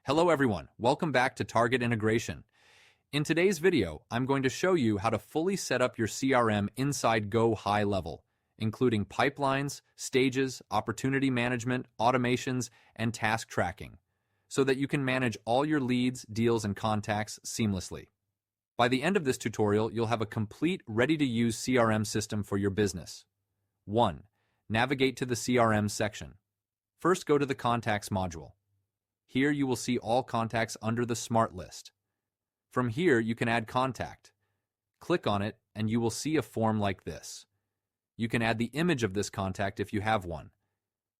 Hello everyone, welcome back to Target Integration. In today's video, I'm going to show you how to fully set up your CRM inside GoHighLevel, including pipelines, stages, opportunity management, automations, and task tracking, so that you can manage all your leads, deals, and contacts seamlessly. By the end of this tutorial, you'll have a complete, ready-to-use CRM system for your business. 1. Navigate to the CRM section. First, go to the Contacts module. Here you will see all contacts under the Smart List. From here, you can add contact. Click on it, and you will see a form like this. You can add the image of this contact if you have one.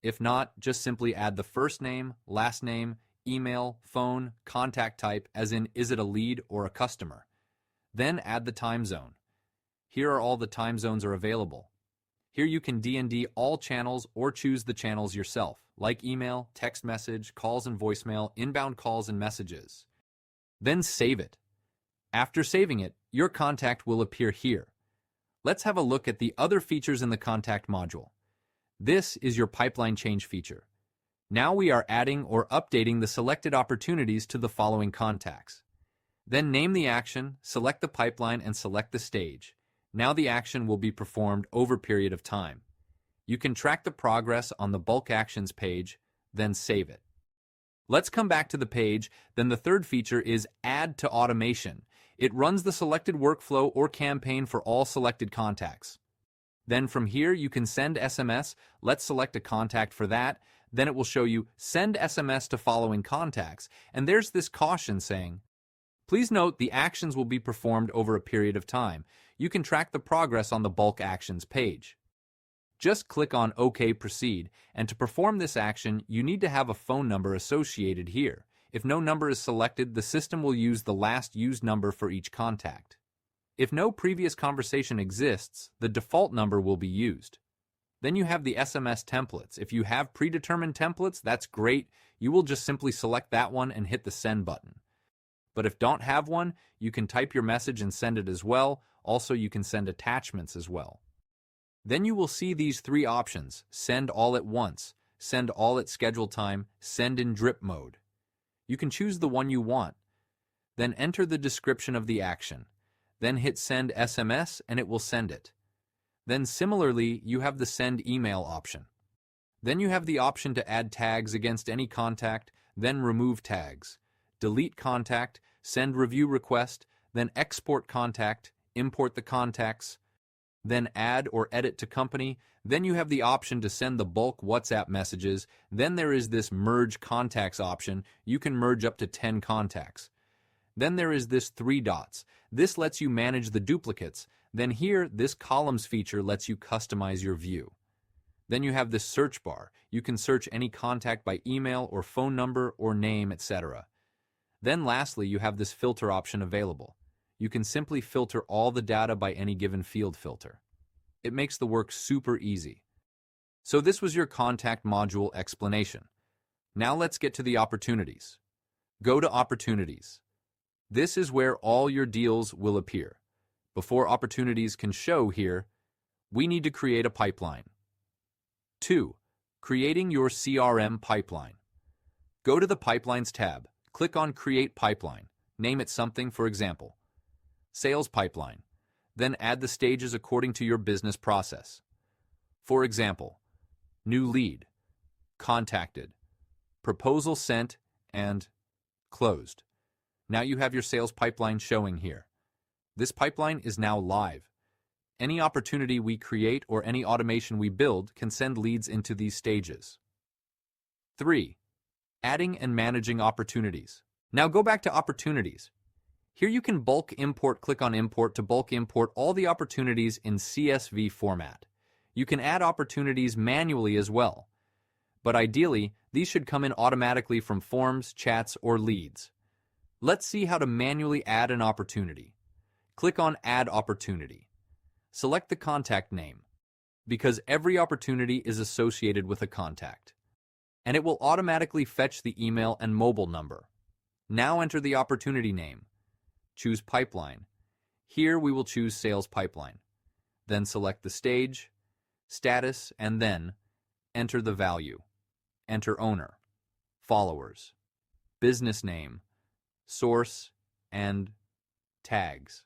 If not, just simply add the first name, last name, email, phone, contact type, as in is it a lead or a customer. Then add the time zone. Here are all the time zones are available. Here you can D&D all channels or choose the channels yourself, like email, text message, calls and voicemail, inbound calls and messages. Then save it. After saving it, your contact will appear here. Let's have a look at the other features in the Contact module. This is your pipeline change feature. Now we are adding or updating the selected opportunities to the following contacts. Then name the action, select the pipeline, and select the stage. Now the action will be performed over a period of time. You can track the progress on the Bulk Actions page, then save it. Let's come back to the page. Then the third feature is Add to Automation. It runs the selected workflow or campaign for all selected contacts. Then from here you can send SMS. Let's select a contact for that. Then it will show you Send SMS to following contacts. And there's this caution saying, please note the actions will be performed over a period of time. You can track the progress on the Bulk Actions page. Just click on OK Proceed, and to perform this action, you need to have a phone number associated here. If no number is selected, the system will use the last used number for each contact. If no previous conversation exists, the default number will be used. Then you have the SMS templates. If you have predetermined templates, that's great. You will just simply select that one and hit the Send button. But if don't have one, you can type your message and send it as well. Also, you can send attachments as well. Then you will see these three options: send all at once, send all at scheduled time, send in drip mode. You can choose the one you want. Then enter the description of the action. Then hit send SMS and it will send it. Then similarly, you have the send email option. Then you have the option to add tags against any contact, then remove tags, delete contact, send review request, then export contact, import the contacts, then add or edit to company. Then you have the option to send the bulk WhatsApp messages. Then there is this merge contacts option. You can merge up to 10 contacts. Then there is this 3 dots. This lets you manage the duplicates. Then here, this columns feature lets you customize your view. Then you have this search bar. You can search any contact by email or phone number or name, etc. Then lastly, you have this filter option available. You can simply filter all the data by any given field filter. It makes the work super easy. So this was your Contact module explanation. Now let's get to the opportunities. Go to Opportunities. This is where all your deals will appear. Before opportunities can show here, we need to create a pipeline. 2. Creating your CRM pipeline. Go to the Pipelines tab. Click on Create Pipeline. Name it something, for example, Sales Pipeline. Then add the stages according to your business process. For example, New Lead, Contacted, Proposal Sent, and Closed. Now you have your sales pipeline showing here. This pipeline is now live. Any opportunity we create or any automation we build can send leads into these stages. 3. Adding and managing opportunities. Now go back to Opportunities. Here you can bulk import. Click on Import to bulk import all the opportunities in CSV format. You can add opportunities manually as well. But ideally, these should come in automatically from forms, chats, or leads. Let's see how to manually add an opportunity. Click on Add Opportunity. Select the contact name, because every opportunity is associated with a contact. And it will automatically fetch the email and mobile number. Now enter the opportunity name. Choose Pipeline. Here we will choose Sales Pipeline. Then select the stage, status, and then enter the value. Enter owner, followers, business name, source, and tags.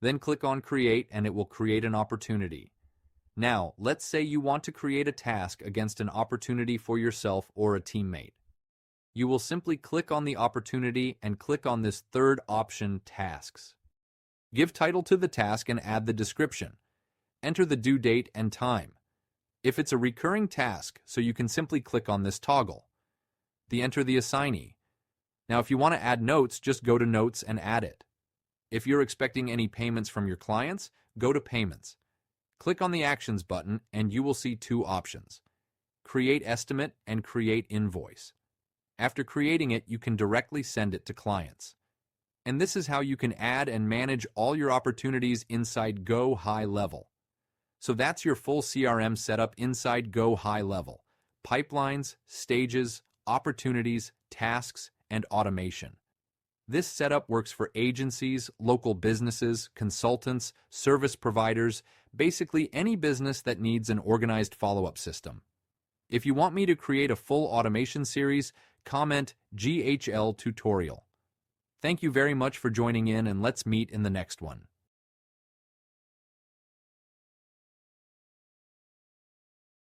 Then click on Create and it will create an opportunity. Now, let's say you want to create a task against an opportunity for yourself or a teammate. You will simply click on the opportunity and click on this third option, Tasks. Give title to the task and add the description. Enter the due date and time. If it's a recurring task, so you can simply click on this toggle. Enter the assignee. Now, if you want to add notes, just go to Notes and add it. If you're expecting any payments from your clients, go to Payments. Click on the Actions button and you will see two options: Create Estimate and Create Invoice. After creating it, you can directly send it to clients. And this is how you can add and manage all your opportunities inside GoHighLevel. So that's your full CRM setup inside GoHighLevel: pipelines, stages, opportunities, tasks, and automation. This setup works for agencies, local businesses, consultants, service providers, basically any business that needs an organized follow-up system. If you want me to create a full automation series, comment GHL tutorial. Thank you very much for joining in, and let's meet in the next one.